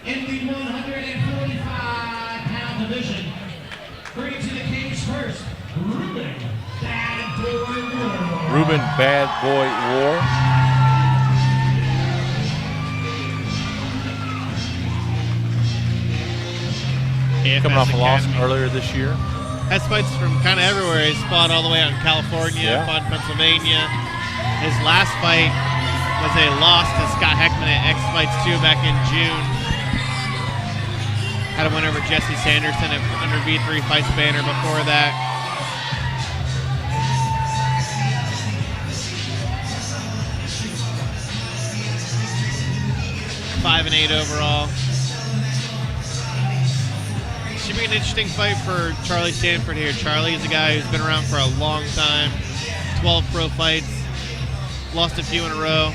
in the 145-pound division. Bringing to the cage first, Ruben, Bad Boy Warr. Ruben, Bad Boy Warr. Coming off a loss earlier this year. Has fights from kind of everywhere. He's fought all the way out in California, fought in Pennsylvania. His last fight was a loss to Scott Heckman at X Fights 2 back in June. Had a win over Jesse Sanderson under V3 Fights banner before that. Five and 8 overall. Should be an interesting fight for Charlie Stanford here. Charlie is a guy who's been around for a long time. 12 pro fights. Lost a few in a row.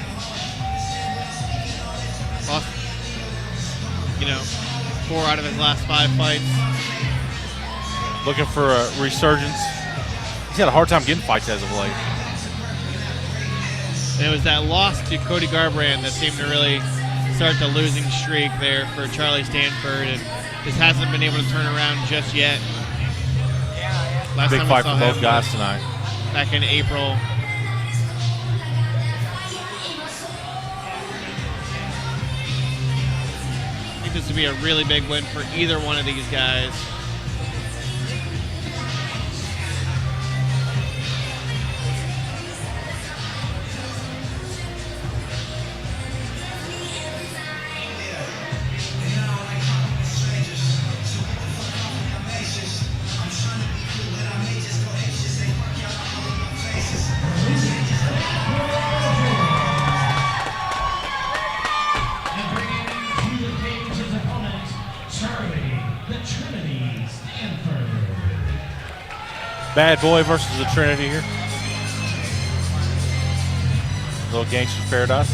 Lost, 4 out of his last 5 fights. Looking for a resurgence. He's had a hard time getting fights as of late. And it was that loss to Cody Garbrandt that seemed to really start the losing streak there for Charlie Stanford, and just hasn't been able to turn around just yet. Last Big time fight we saw for both him guys tonight. back in April. I think this would be a really big win for either one of these guys. Bad Boy versus the Trinity here. Little Gangster's Paradise.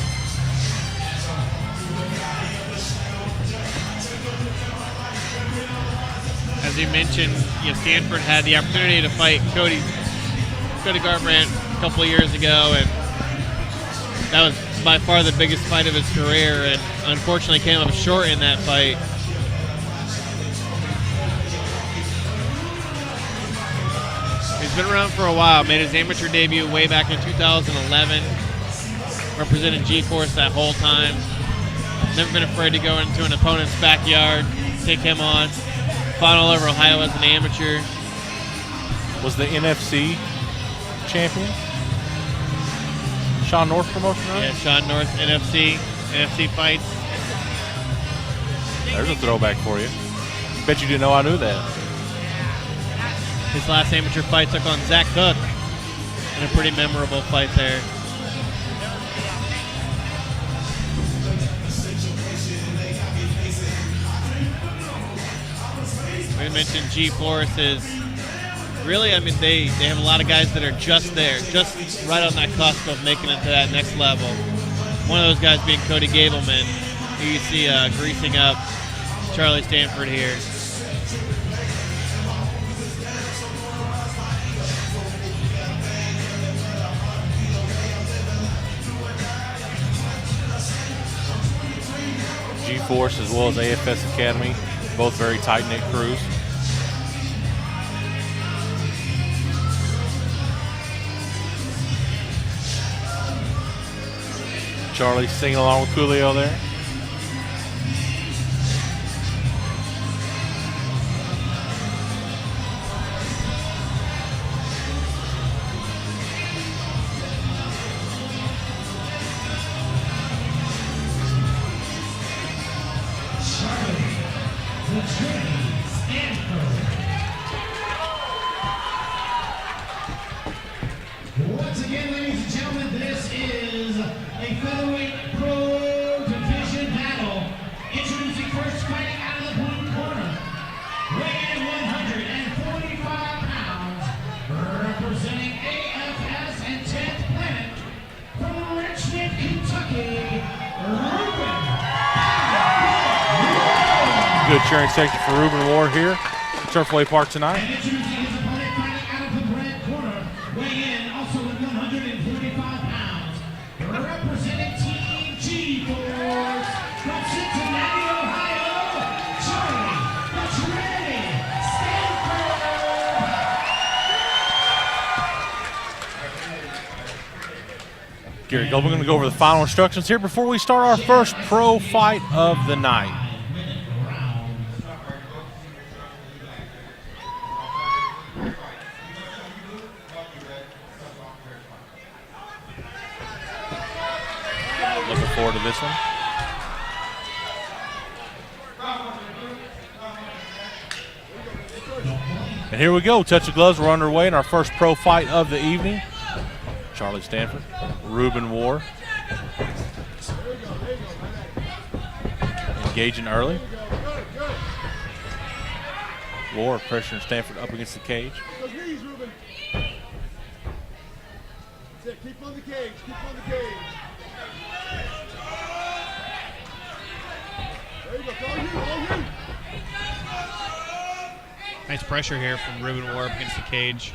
As you mentioned, Stanford had the opportunity to fight Cody Garbrandt a couple of years ago, and that was by far the biggest fight of his career, and unfortunately came up short in that fight. He's been around for a while, made his amateur debut way back in 2011, represented G-Force that whole time. Never been afraid to go into an opponent's backyard, take him on. Fought all over Ohio as an amateur. Was the NFC champion? Sean North promotion, right? Yeah, Sean North, NFC fights. There's a throwback for you. Bet you didn't know I knew that. His last amateur fight took on Zach Cook in a pretty memorable fight there. We mentioned G-Force is really, they have a lot of guys that are just there, just right on that cusp of making it to that next level. One of those guys being Cody Gableman, who you see greasing up Charlie Stanford here. G-Force as well as AFS Academy, both very tight-knit crews. Charlie singing along with Coolio there. Once again, ladies and gentlemen, this is a featherweight pro division battle. Introducing first, fighting out of the blue corner, weighing in 145 pounds, representing AFS and 10th Planet from Richmond, Kentucky, Ruben. Good cheering section for Ruben Warr here at Turfway Park tonight. And introducing his opponent, fighting out of the red corner, weighing in also at 145 pounds, representing Team G-Force from Cincinnati, Ohio, Gary Goldman going to go over the final instructions here before we start our first pro fight of the night. Looking forward to this one. And here we go. Touch of gloves. We're underway in our first pro fight of the evening. Charlie Stanford, Ruben Warr. Engaging early. Warr pressuring Stanford up against the cage. Those knees, Ruben. That's it. Keep on the cage. Keep on the cage. There you go. All you. Nice pressure here from Ruben Warr up against the cage.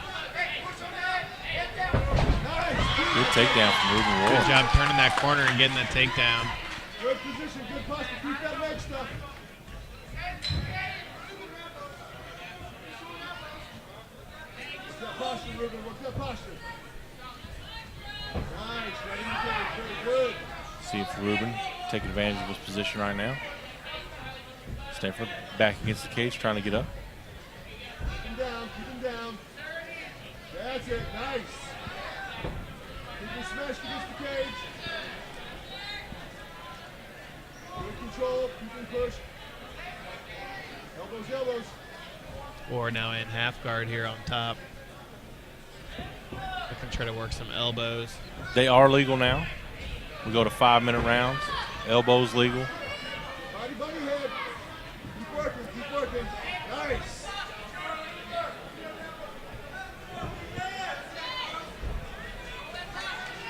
Good takedown from Ruben Warr. Good job turning that corner and getting that takedown. Good position. Good posture. Keep that leg stuff. Work that posture, Ruben. Work that posture. Nice. Right in the cage. Very good. See if Ruben taking advantage of his position right now. Stanford back against the cage, trying to get up. Keep him down. Keep him down. That's it. Nice. Keep him smashed against the cage. Good control. Keep him pushed. Elbows, elbows. Warr now in half guard here on top. I can try to work some elbows. They are legal now. We go to 5-minute rounds. Elbows legal. Body, body, head. Keep working. Keep working. Nice.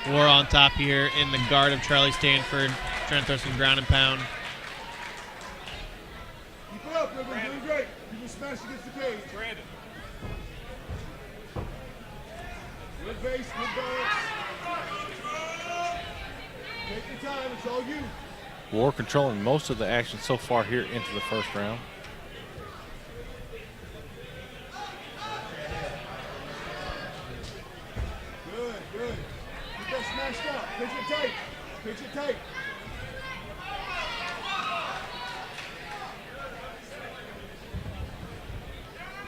Warr on top here in the guard of Charlie Stanford, trying to throw some ground and pound. Keep it up, Ruben. Doing great. Keep him smashed against the cage. Brandon. Good base, good balance. Take your time. It's all you. Warr controlling most of the action so far here into the first round. Good, good. Keep that smashed up. Pitch it tight. Pitch it tight.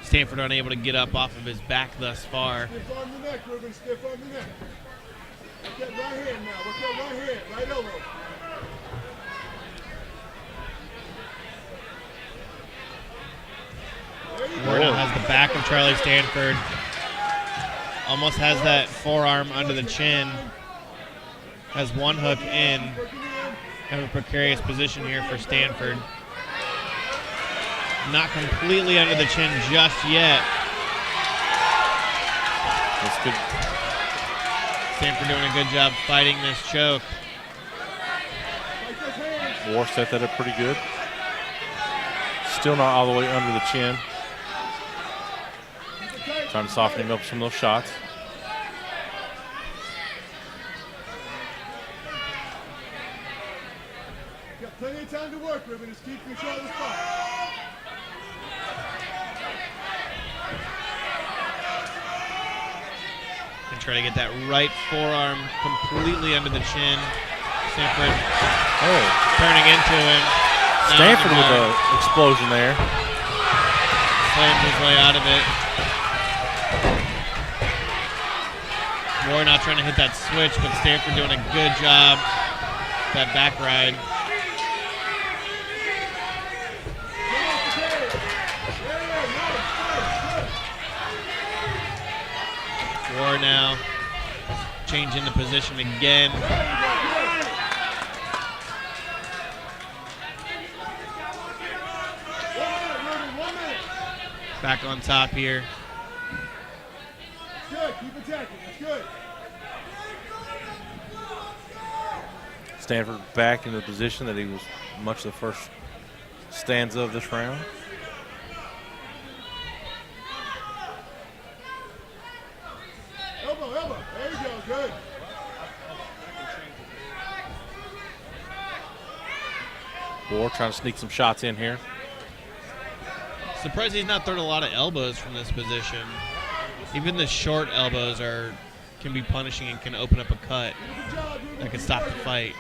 Stanford unable to get up off of his back thus far. Stiff arm the neck, Ruben. Stiff arm the neck. Work that right hand now. Work that right hand. Right elbow. There you Warr go. now has the back of Charlie Stanford. Almost has that forearm under the chin. Has one hook in. Working in. Kind of a precarious position here for Stanford. Not completely under the chin just yet. That's good. Stanford doing a good job fighting this choke. Fight those hands. Warr set that up pretty good. Still not all the way under the chin. Keep it tight. Trying to soften him up with some of those shots. Got plenty of time to work, Ruben. Just keep control of the spot. And try to get that right forearm completely under the chin. Stanford Oh, turning into him. Now Stanford on the with guard. an explosion there. Slams his way out of it. Warr not trying to hit that switch, but Stanford doing a good job. That back ride. Come off the cage. Yeah, nice. Good. Warr now changing the position again. Back on top here. Good. Keep attacking. That's good. Stanford back in the position that he was much of the first stanza of this round. Elbow, elbow. There you go. Good. Warr trying to sneak some shots in here. Surprised he's not throwing a lot of elbows from this position. Even the short elbows are can be punishing and can open up a cut that can stop the fight.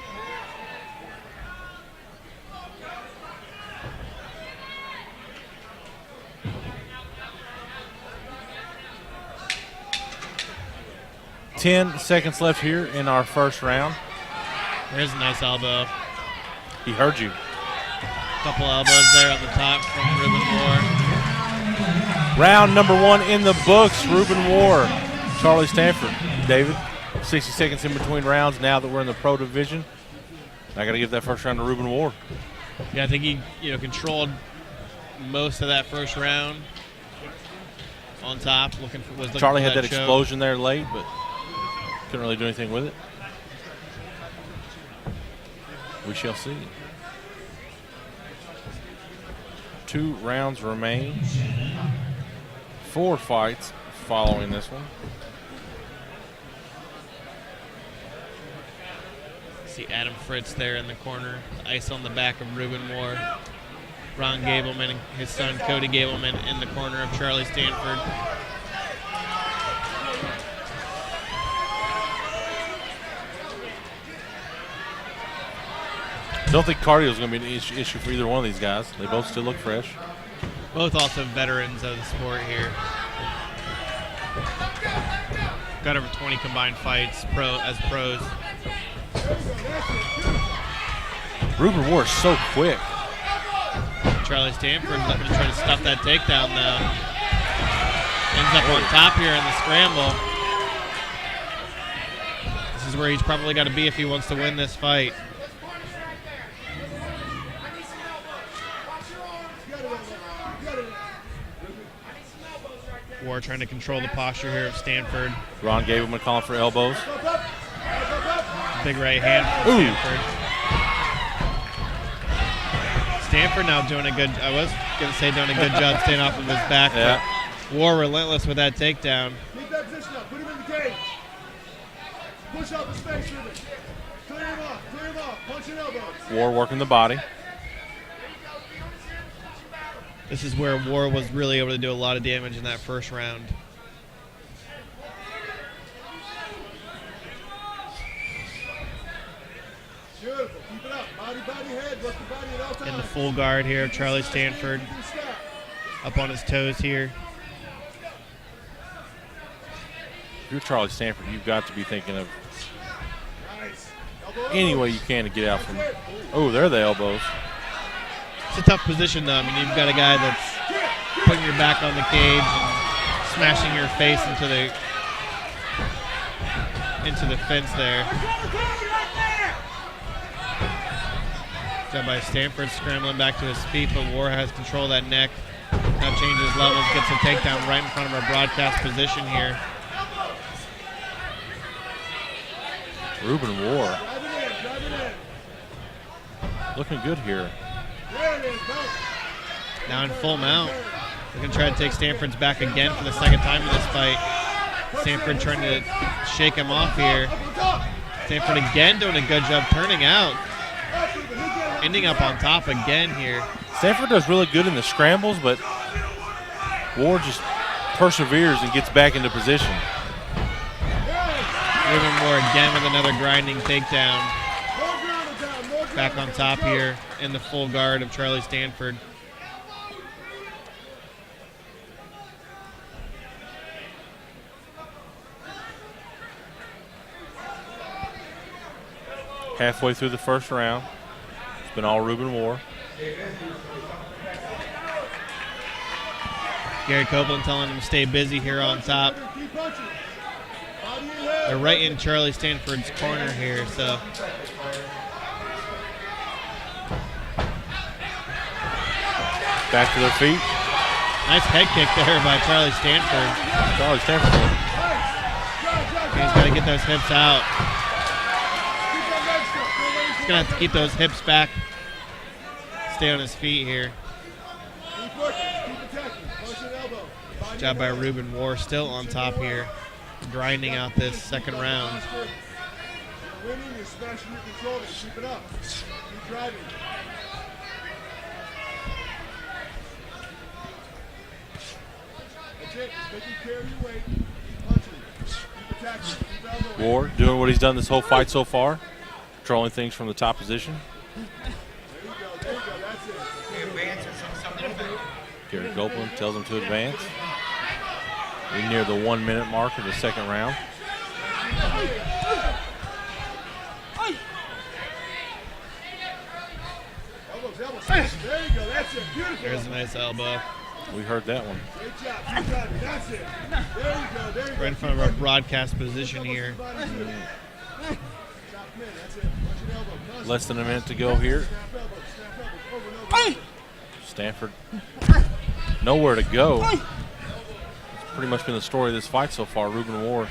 Ten seconds left here in our first round. There's a nice elbow. He heard you. Couple elbows there on the top from Ruben Warr. Round number 1 in the books. Ruben Warr, Charlie Stanford. David, 60 seconds in between rounds now that we're in the pro division. I got to give that first round to Ruben Warr. Yeah, I think he controlled most of that first round on top. Charlie had that explosion there late, but couldn't really do anything with it. We shall see. 2 rounds remain. 4 fights following this one. See Adam Fritz there in the corner. Ice on the back of Ruben Warr. Ron Gableman and his son Cody Gableman in the corner of Charlie Stanford. Don't think cardio is going to be an issue for either one of these guys. They both still look fresh. Both also veterans of the sport here. Got over 20 combined fights as pros. Ruben Warr is so quick. Charlie Stanford looking to try to stuff that takedown though. Ends up on top here in the scramble. This is where he's probably got to be if he wants to win this fight. Warr trying to control the posture here of Stanford. Ron Gableman calling for elbows. Big right hand from Stanford. Stanford now doing a good, I was going to say doing a good job staying off of his back, but Warr relentless with that takedown. Keep that position up. Put him in the cage. Push out the space, Ruben. Clear him off. Clear him off. Punch and elbows. Warr working the body. This is where Warr was really able to do a lot of damage in that first round. Beautiful. Keep it up. Body, head. Work the body at all times. In the full guard here, Charlie Stanford up on his toes here. If you're Charlie Stanford, you've got to be thinking of any way you can to get out from. Oh, there are the elbows. It's a tough position, though. I mean, you've got a guy that's putting your back on the cage and smashing your face into the fence there. Job by Stanford scrambling back to his feet, but Warr has control of that neck. Now changes levels, gets a takedown right in front of our broadcast position here. Ruben Warr looking good here. Now in full mount. We're going to try to take Stanford's back again for the second time in this fight. Stanford trying to shake him off here. Stanford again doing a good job turning out. Ending up on top again here. Stanford does really good in the scrambles, but Warr just perseveres and gets back into position. Ruben Warr again with another grinding takedown. Back on top here in the full guard of Charlie Stanford. Halfway through the first round. It's been all Ruben Warr. Gary Copeland telling him to stay busy here on top. They're right in Charlie Stanford's corner here, so. Back to their feet. Nice head kick there by Charlie Stanford. Charlie Stanford. He's got to get those hips out. He's going to have to keep those hips back. Stay on his feet here. Job by Ruben Warr, still on top here. Grinding out this second round. Winning, you're smashing your control. Keep it up. Keep driving. That's it. Just taking care of your weight. Keep punching. Keep Warr doing what he's done this whole fight so far, controlling things from the top position. Gary Copeland tells him to advance. We're near the 1 minute mark of the second round. There you go. That's it. Beautiful. There's a nice elbow. We heard that one. Great job. You got it. That's it. There you go. There you go. Right in front of our broadcast position here. Top man. That's it. Punch an elbow. Less than a minute to go here. Snap elbows. Snap elbows. Over and over. Stanford nowhere to go. It's pretty much been the story of this fight so far. Ruben Warr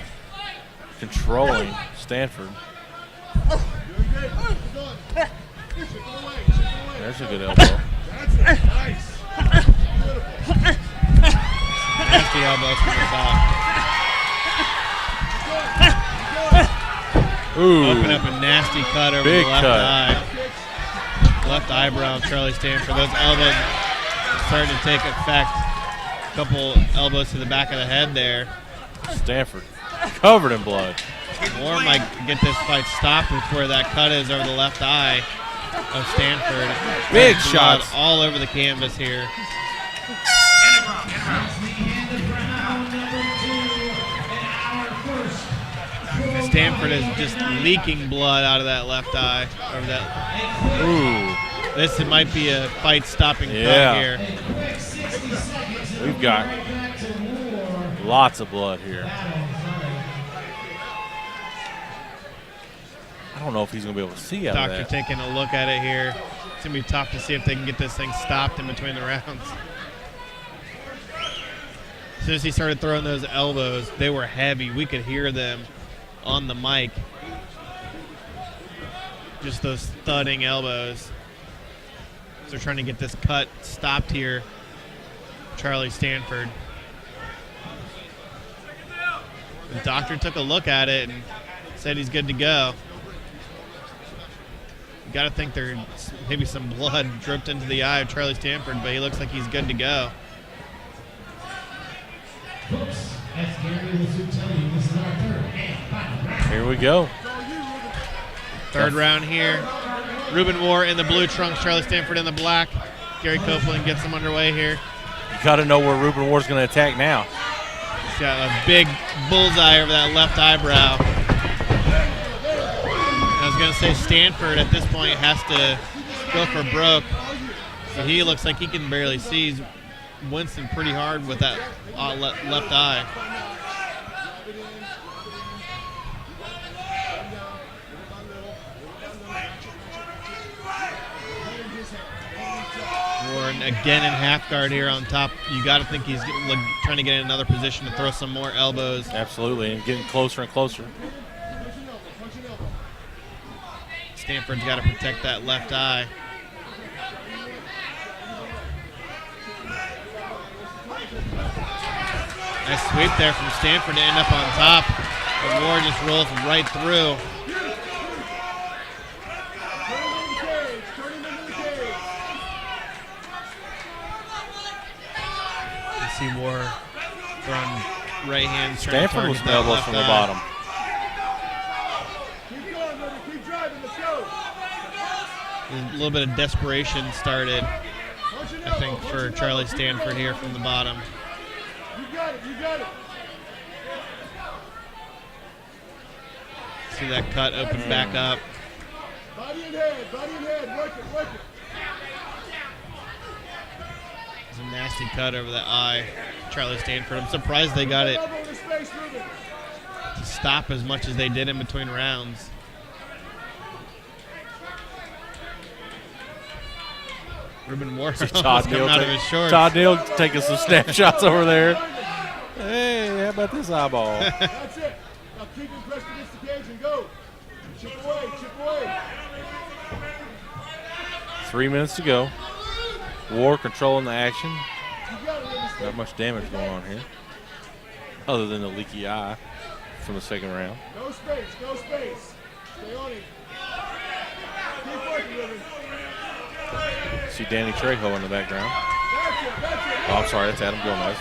controlling Stanford. Doing great. Keep going. Chip it away. Chip it away. There's a good elbow. That's it. Nice. Beautiful. Nasty elbows from the top. Ooh, Open up a nasty cut over Big the left cut. eye. Left eyebrow of Charlie Stanford. Those elbows starting to take effect. A couple elbows to the back of the head there. Stanford covered in blood. Warr might get this fight stopped with where that cut is over the left eye of Stanford. Big Blood shots. all over the canvas here. Stanford is just leaking blood out of that left eye. Over that. Ooh, This might be a fight-stopping Yeah. cut here. we've got lots of blood here. I don't know if he's going to be able to see out of Doctor that. taking a look at it here. It's going to be tough to see if they can get this thing stopped in between the rounds. As soon as he started throwing those elbows, they were heavy. We could hear them on the mic. Just those thudding elbows. So they're trying to get this cut stopped here. Charlie Stanford. The doctor took a look at it and said he's good to go. You got to think there's maybe some blood dripped into the eye of Charlie Stanford, but he looks like he's good to go. Folks, as Gary will soon tell you, this is our third and final round. Here we go. Third round here. Ruben Warr in the blue trunks, Charlie Stanford in the black. Gary Copeland gets him underway here. You got to know where Ruben Warr's going to attack now. He's got a big bullseye over that left eyebrow. I was going to say Stanford at this point has to go for broke. So he looks like he can barely see. He's wincing pretty hard with that left eye. Warren again in half guard here on top. You got to think he's trying to get in another position to throw some more elbows. Absolutely, and getting closer and closer. Stanford's got to protect that left eye. Nice sweep there from Stanford to end up on top. But Warr just rolls right through. You see Warr throwing right hands. trying to Stanford was target that elbows left from the eye. bottom. Keep going, brother. Keep driving. Let's go. A little bit of desperation started, I think, for Charlie Stanford here from the bottom. You got it. You got it. See that cut open back up. Body and head. Body and head. Work it. Work it. It's a nasty cut over the eye. Charlie Stanford. I'm surprised they got it Elbow in his face, Ruben. to stop as much as they did in between rounds. Ruben Warr Todd coming Neal out of his shorts. Todd Neal taking some snapshots over there. Hey, how about this eyeball? That's it. Now keep him pressed against the cage and go. Chip away. Chip away. 3 minutes to go. Warr controlling the action. You got it, Ruben. Not much damage going on here, other than the leaky eye from the second round. No space. No space. Stay on him. Keep working, Ruben. See Danny Trejo in the background. That's it. That's it. Oh, I'm sorry, that's Adam Gomez.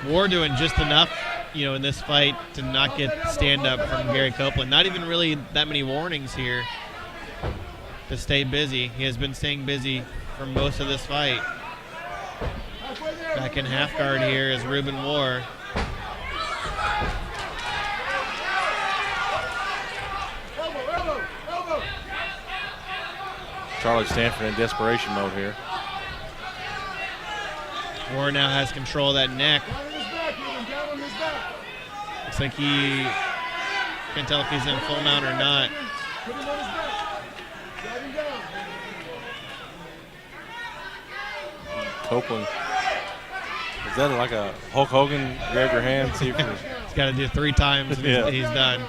Go. Warr doing just enough in this fight to not get stand-up from Gary Copeland. Not even really that many warnings here to stay busy. He has been staying busy for most of this fight. Back in half guard here is Ruben Warr. Charlie Stanford in desperation mode here. Warr now has control of that neck. Looks like he can't tell if he's in full mount or not. Copeland. Is that like a Hulk Hogan? Grab your hand, see if you're. He's got to do it 3 times and Yeah. he's done.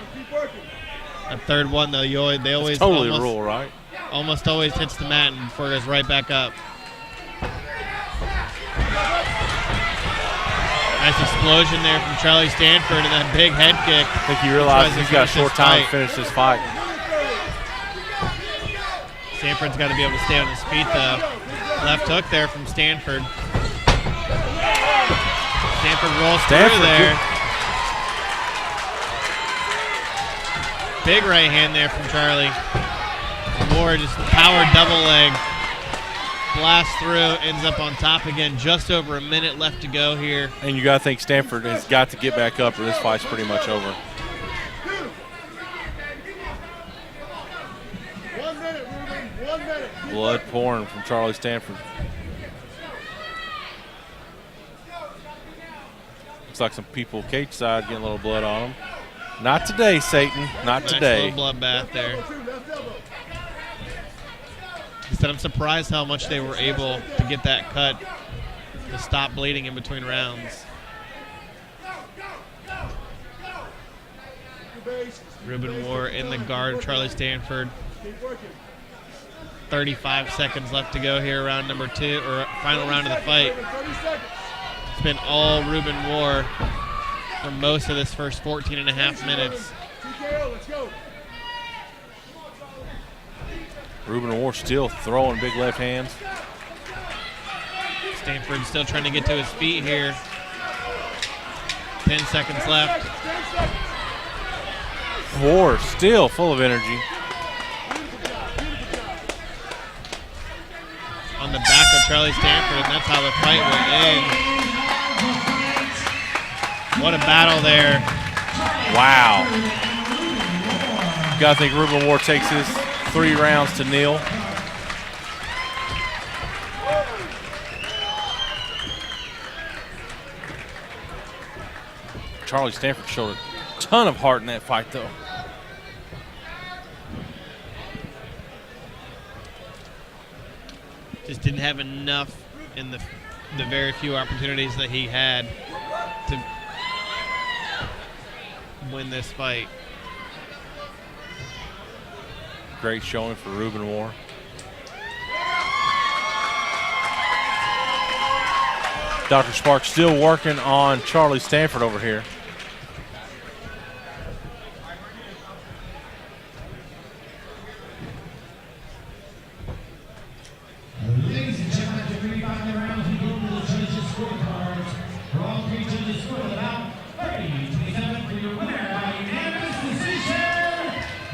That third one, though, they always Totally a rule, right? almost always hits the mat and before it goes right back up. Nice explosion there from Charlie Stanford and that big head kick. I think he realizes he's got a short time to finish this fight. Stanford's got to be able to stay on his feet, though. Left hook there from Stanford. Stanford rolls through there. Big right hand there from Charlie. Warr just power double leg. Blast through, ends up on top again. Just over a minute left to go here. And you got to think Stanford has got to get back up or this fight's pretty much over. 1 minute, Ruben. 1 minute. Blood pouring from Charlie Stanford. Looks like some people cage side getting a little blood on them. Not today, Satan. Not Nice today. little bloodbath there. He said, I'm surprised how much they were able to get that cut to stop bleeding in between rounds. Ruben Warr in the guard of Charlie Stanford. 35 seconds left to go here, round number 2, or final round of the fight. It's been all Ruben Warr for most of this first 14 and a half minutes. Ruben Warr still throwing big left hands. Stanford still trying to get to his feet here. 10 seconds left. Warr still full of energy. On the back of Charlie Stanford, and that's how the fight will end. What a battle there. Wow. Gotta think Ruben Warr takes his 3 rounds to nil. Charlie Stanford showed a ton of heart in that fight, though. Just didn't have enough in the very few opportunities that he had to win this fight. Great showing for Ruben Warr. Dr. Sparks still working on Charlie Stanford over here. Ladies and gentlemen, after 35 rounds, we go to the judges' scorecards. For all 3 judges scored about 30-27 for your winner by unanimous decision,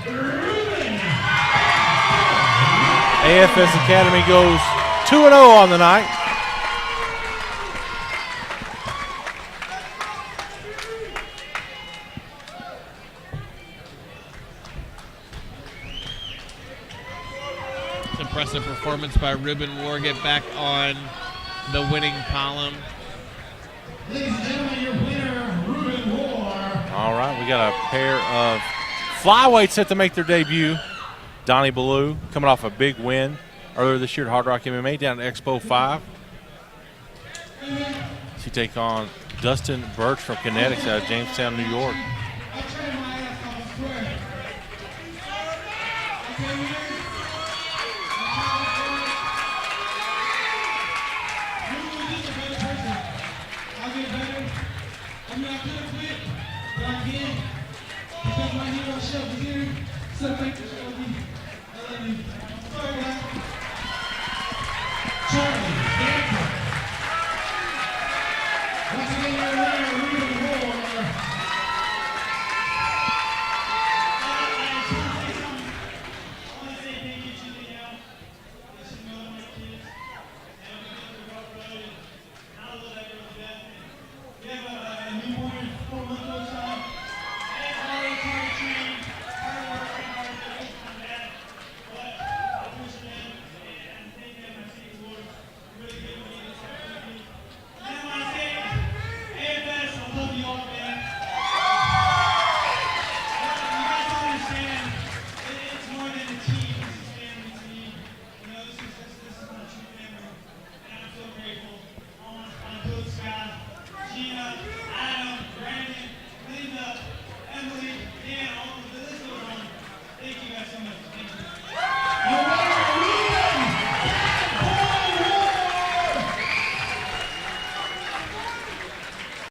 Ruben. AFS Academy goes 2-0 on the night. Impressive performance by Ruben Warr. Get back on the winning column. Ladies and gentlemen, your winner, Ruben Warr. All right, we got a pair of flyweights set to make their debut. Donnie Ballou coming off a big win earlier this year at Hardrock MMA down at Expo 5. She take on Dustin Birch from Kinetics out of Jamestown, New York. I could have quit, but I can't because my hero show is here. So thank you.